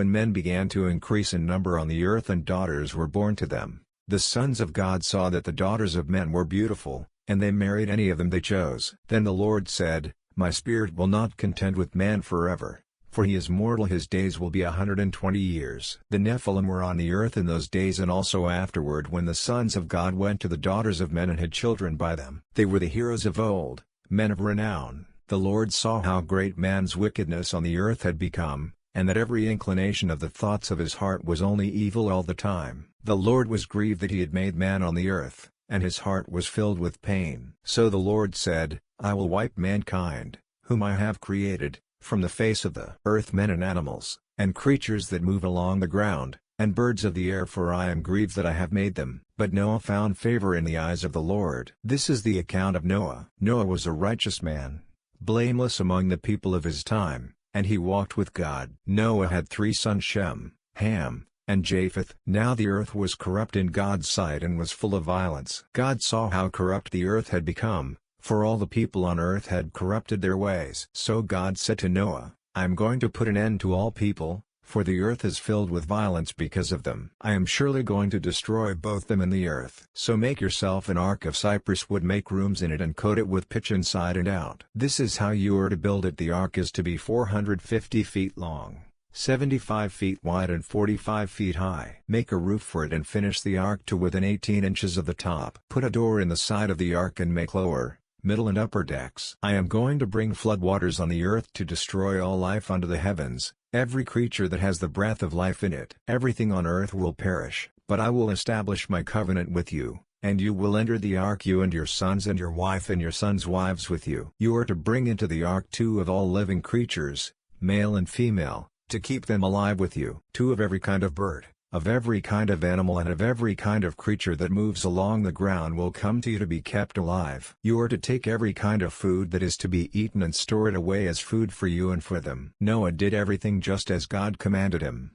When men began to increase in number on the earth and daughters were born to them, the sons of God saw that the daughters of men were beautiful, and they married any of them they chose. Then the Lord said, My spirit will not contend with man forever, for he is mortal, his days will be 120 years. The Nephilim were on the earth in those days and also afterward when the sons of God went to the daughters of men and had children by them. They were the heroes of old, men of renown. The Lord saw how great man's wickedness on the earth had become, and that every inclination of the thoughts of his heart was only evil all the time. The Lord was grieved that he had made man on the earth, and his heart was filled with pain. So the Lord said, I will wipe mankind, whom I have created, from the face of the earth, men and animals, and creatures that move along the ground, and birds of the air, for I am grieved that I have made them. But Noah found favor in the eyes of the Lord. This is the account of Noah. Noah was a righteous man, blameless among the people of his time, and he walked with God. Noah had 3 sons, Shem, Ham, and Japheth. Now the earth was corrupt in God's sight and was full of violence. God saw how corrupt the earth had become, for all the people on earth had corrupted their ways. So God said to Noah, I am going to put an end to all people, for the earth is filled with violence because of them. I am surely going to destroy both them and the earth. So make yourself an ark of cypress wood, make rooms in it and coat it with pitch inside and out. This is how you are to build it. The ark is to be 450 feet long, 75 feet wide and 45 feet high. Make a roof for it and finish the ark to within 18 inches of the top. Put a door in the side of the ark and make lower, middle and upper decks. I am going to bring floodwaters on the earth to destroy all life under the heavens, every creature that has the breath of life in it. Everything on earth will perish, but I will establish my covenant with you, and you will enter the ark, you and your sons and your wife and your sons' wives with you. You are to bring into the ark 2 of all living creatures, male and female, to keep them alive with you. 2 of every kind of bird, of every kind of animal and of every kind of creature that moves along the ground will come to you to be kept alive. You are to take every kind of food that is to be eaten and store it away as food for you and for them. Noah did everything just as God commanded him.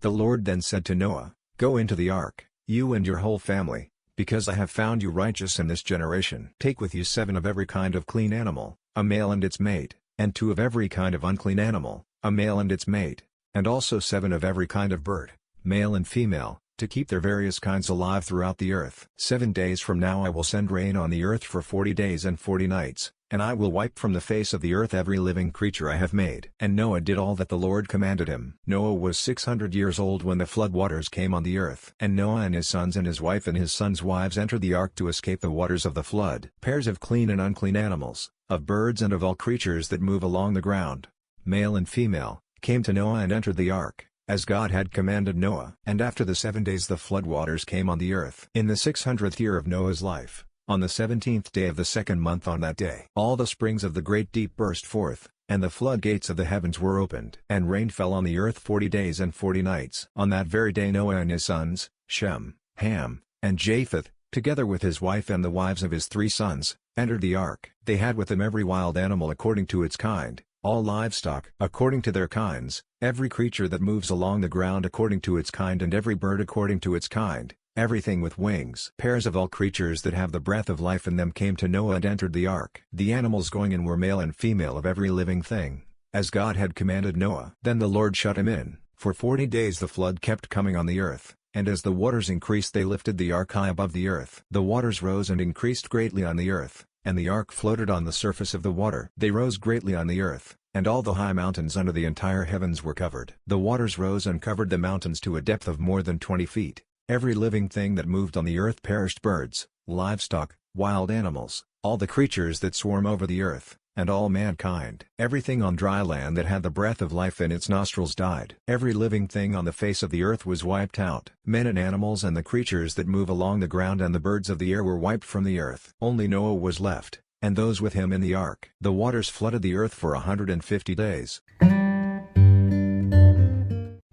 The Lord then said to Noah, Go into the ark, you and your whole family, because I have found you righteous in this generation. Take with you 7 of every kind of clean animal, a male and its mate, and 2 of every kind of unclean animal, a male and its mate, and also 7 of every kind of bird, male and female, to keep their various kinds alive throughout the earth. 7 days from now I will send rain on the earth for 40 days and 40 nights, and I will wipe from the face of the earth every living creature I have made. And Noah did all that the Lord commanded him. Noah was 600 years old when the floodwaters came on the earth. And Noah and his sons and his wife and his sons' wives entered the ark to escape the waters of the flood. Pairs of clean and unclean animals, of birds and of all creatures that move along the ground, male and female, came to Noah and entered the ark, as God had commanded Noah. And after the 7 days the floodwaters came on the earth. In the 600th year of Noah's life, on the 17th day of the 2nd month, on that day, all the springs of the great deep burst forth, and the floodgates of the heavens were opened. And rain fell on the earth 40 days and 40 nights. On that very day Noah and his sons, Shem, Ham, and Japheth, together with his wife and the wives of his 3 sons, entered the ark. They had with them every wild animal according to its kind, all livestock according to their kinds, every creature that moves along the ground according to its kind, and every bird according to its kind, everything with wings. Pairs of all creatures that have the breath of life in them came to Noah and entered the ark. The animals going in were male and female of every living thing, as God had commanded Noah. Then the Lord shut him in. For 40 days the flood kept coming on the earth, and as the waters increased they lifted the ark high above the earth. The waters rose and increased greatly on the earth, and the ark floated on the surface of the water. They rose greatly on the earth, and all the high mountains under the entire heavens were covered. The waters rose and covered the mountains to a depth of more than 20 feet. Every living thing that moved on the earth perished: birds, livestock, wild animals, all the creatures that swarm over the earth, and all mankind. Everything on dry land that had the breath of life in its nostrils died. Every living thing on the face of the earth was wiped out. Men and animals and the creatures that move along the ground and the birds of the air were wiped from the earth. Only Noah was left, and those with him in the ark. The waters flooded the earth for 150 days.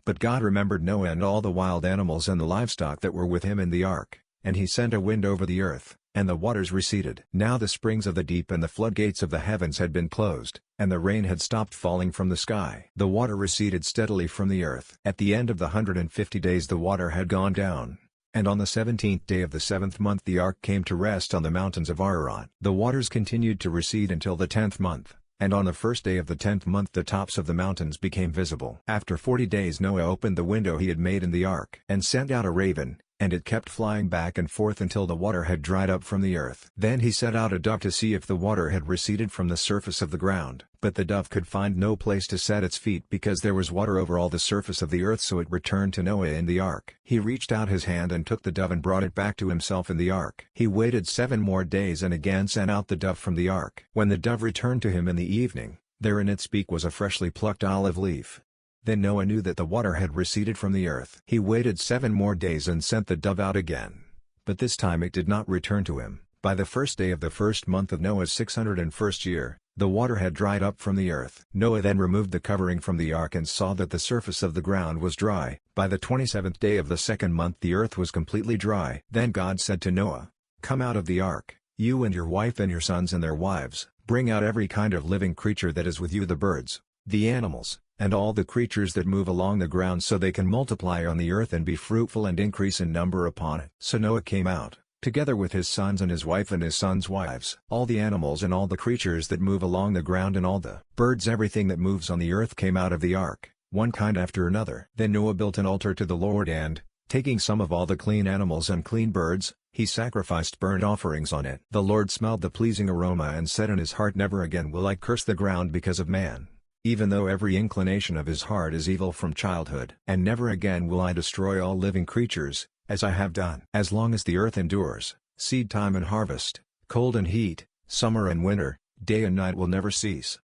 But God remembered Noah and all the wild animals and the livestock that were with him in the ark, and he sent a wind over the earth, and the waters receded. Now the springs of the deep and the floodgates of the heavens had been closed, and the rain had stopped falling from the sky. The water receded steadily from the earth. At the end of the 150 days the water had gone down, and on the 17th day of the 7th month the ark came to rest on the mountains of Ararat. The waters continued to recede until the 10th month, And on the first day of the 10th month the tops of the mountains became visible. After 40 days Noah opened the window he had made in the ark and sent out a raven, and it kept flying back and forth until the water had dried up from the earth. Then he sent out a dove to see if the water had receded from the surface of the ground. But the dove could find no place to set its feet because there was water over all the surface of the earth, so it returned to Noah in the ark. He reached out his hand and took the dove and brought it back to himself in the ark. He waited 7 more days and again sent out the dove from the ark. When the dove returned to him in the evening, there in its beak was a freshly plucked olive leaf. Then Noah knew that the water had receded from the earth. He waited 7 more days and sent the dove out again. But this time it did not return to him. By the first day of the first month of Noah's 601st year, the water had dried up from the earth. Noah then removed the covering from the ark and saw that the surface of the ground was dry. By the 27th day of the second month the earth was completely dry. Then God said to Noah, "Come out of the ark, you and your wife and your sons and their wives, bring out every kind of living creature that is with you, the birds, the animals, and all the creatures that move along the ground, so they can multiply on the earth and be fruitful and increase in number upon it." So Noah came out, together with his sons and his wife and his sons' wives. All the animals and all the creatures that move along the ground and all the birds, everything that moves on the earth, came out of the ark, one kind after another. Then Noah built an altar to the Lord and, taking some of all the clean animals and clean birds, he sacrificed burnt offerings on it. The Lord smelled the pleasing aroma and said in his heart, "Never again will I curse the ground because of man, even though every inclination of his heart is evil from childhood. And never again will I destroy all living creatures, as I have done. As long as the earth endures, seed time and harvest, cold and heat, summer and winter, day and night will never cease."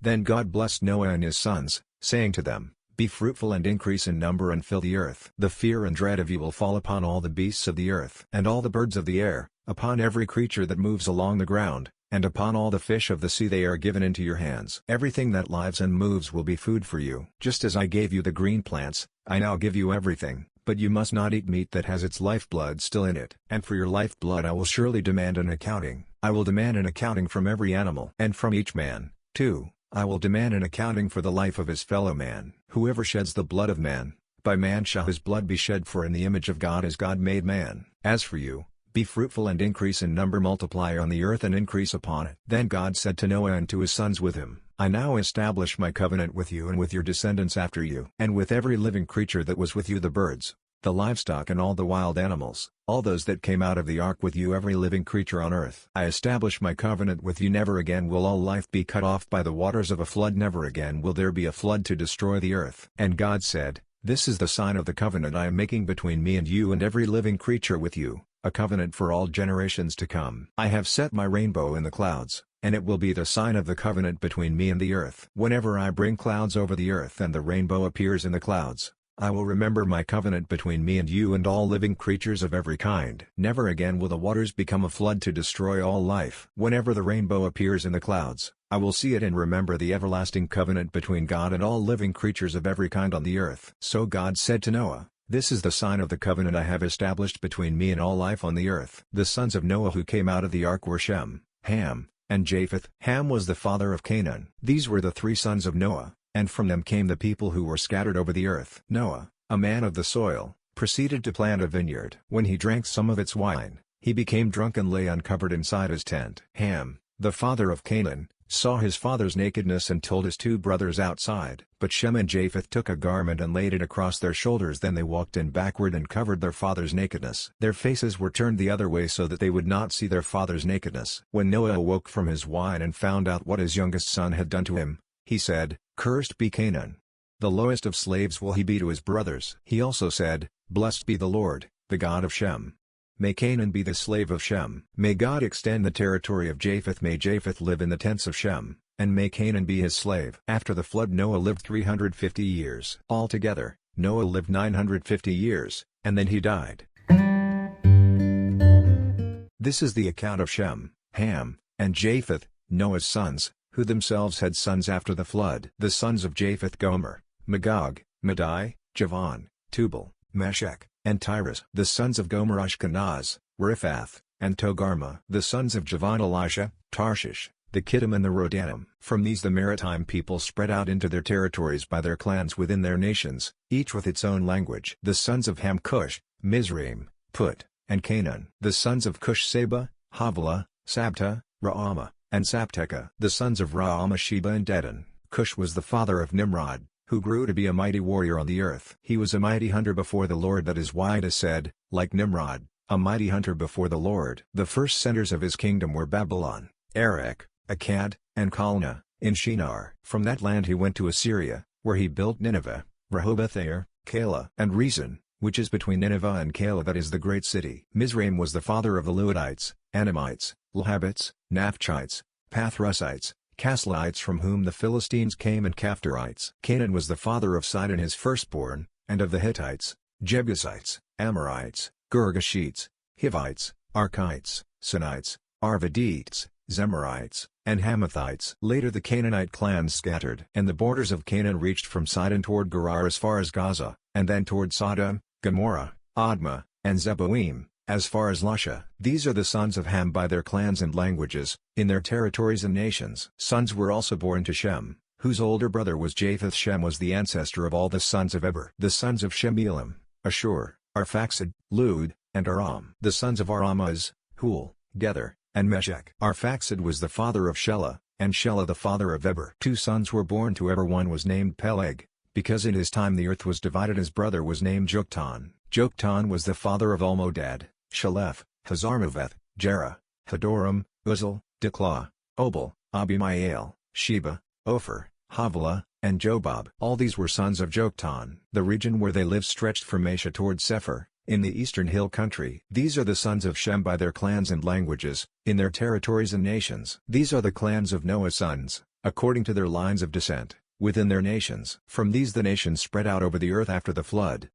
Then God blessed Noah and his sons, saying to them, "Be fruitful and increase in number and fill the earth. The fear and dread of you will fall upon all the beasts of the earth and all the birds of the air, upon every creature that moves along the ground, and upon all the fish of the sea. They are given into your hands. Everything that lives and moves will be food for you. Just as I gave you the green plants, I now give you everything, but you must not eat meat that has its lifeblood still in it. And for your lifeblood I will surely demand an accounting. I will demand an accounting from every animal. And from each man, too, I will demand an accounting for the life of his fellow man. Whoever sheds the blood of man, by man shall his blood be shed, for in the image of God has God made man. As for you, be fruitful and increase in number, multiply on the earth and increase upon it." Then God said to Noah and to his sons with him, "I now establish my covenant with you and with your descendants after you, and with every living creature that was with you, the birds, the livestock and all the wild animals, all those that came out of the ark with you, every living creature on earth. I establish my covenant with you. Never again will all life be cut off by the waters of a flood. Never again will there be a flood to destroy the earth." And God said, "This is the sign of the covenant I am making between me and you and every living creature with you, a covenant for all generations to come. I have set my rainbow in the clouds, and it will be the sign of the covenant between me and the earth. Whenever I bring clouds over the earth and the rainbow appears in the clouds, I will remember my covenant between me and you and all living creatures of every kind. Never again will the waters become a flood to destroy all life. Whenever the rainbow appears in the clouds, I will see it and remember the everlasting covenant between God and all living creatures of every kind on the earth." So God said to Noah, "This is the sign of the covenant I have established between me and all life on the earth." The sons of Noah who came out of the ark were Shem, Ham, and Japheth. Ham was the father of Canaan. These were the 3 sons of Noah, and from them came the people who were scattered over the earth. Noah, a man of the soil, proceeded to plant a vineyard. When he drank some of its wine, he became drunk and lay uncovered inside his tent. Ham, the father of Canaan, saw his father's nakedness and told his 2 brothers outside. But Shem and Japheth took a garment and laid it across their shoulders. Then they walked in backward and covered their father's nakedness. Their faces were turned the other way so that they would not see their father's nakedness. When Noah awoke from his wine and found out what his youngest son had done to him, he said, "Cursed be Canaan. The lowest of slaves will he be to his brothers." He also said, "Blessed be the Lord, the God of Shem. May Canaan be the slave of Shem. May God extend the territory of Japheth. May Japheth live in the tents of Shem, and may Canaan be his slave." After the flood Noah lived 350 years. Altogether, Noah lived 950 years, and then he died. This is the account of Shem, Ham, and Japheth, Noah's sons, who themselves had sons after the flood. The sons of Japheth: Gomer, Magog, Madai, Javan, Tubal, Meshech, and Tyrus. The sons of Gomer: Ashkenaz, Riphath, and Togarmah. The sons of Javan: Elisha, Tarshish, the Kittim and the Rodanim. From these the maritime people spread out into their territories by their clans within their nations, each with its own language. The sons of Ham: Cush, Mizraim, Put, and Canaan. The sons of Cush: Seba, Havilah, Sabta, Raamah, and Sapteca. The sons of Ra, Sheba and Dedan. Cush was the father of Nimrod, who grew to be a mighty warrior on the earth. He was a mighty hunter before the Lord, that is why it is said, like Nimrod, a mighty hunter before the Lord. The first centers of his kingdom were Babylon, Erech, Akkad, and Calneh, in Shinar. From that land he went to Assyria, where he built Nineveh, Rehoboth-ir, Calah, and Rezin, which is between Nineveh and Calah, that is the great city. Mizraim was the father of the Ludites, Anamites, Lehabites, Naphchites, Pathrusites, Casluhites, from whom the Philistines came, and Caphtorites. Canaan was the father of Sidon his firstborn, and of the Hittites, Jebusites, Amorites, Girgashites, Hivites, Archites, Sinites, Arvadites, Zemarites, and Hamathites. Later the Canaanite clans scattered, and the borders of Canaan reached from Sidon toward Gerar as far as Gaza, and then toward Sodom, Gomorrah, Admah, and Zeboim, as far as Lasha. These are the sons of Ham by their clans and languages, in their territories and nations. Sons were also born to Shem, whose older brother was Japheth. Shem was the ancestor of all the sons of Eber. The sons of Shem: Elam, Ashur, Arphaxad, Lud, and Aram. The sons of Aram: Uz, Hul, Gether, and Meshech. Arphaxad was the father of Shelah, and Shelah the father of Eber. Two sons were born to Eber. One was named Peleg, because in his time the earth was divided. His brother was named Joktan. Joktan was the father of Almodad, Shalef, Hazarmaveth, Jerah, Hadoram, Uzal, Diklah, Obal, Abimael, Sheba, Ophir, Havilah, and Jobab. All these were sons of Joktan. The region where they lived stretched from Mesha toward Sephir, in the eastern hill country. These are the sons of Shem by their clans and languages, in their territories and nations. These are the clans of Noah's sons, according to their lines of descent, within their nations. From these the nations spread out over the earth after the flood.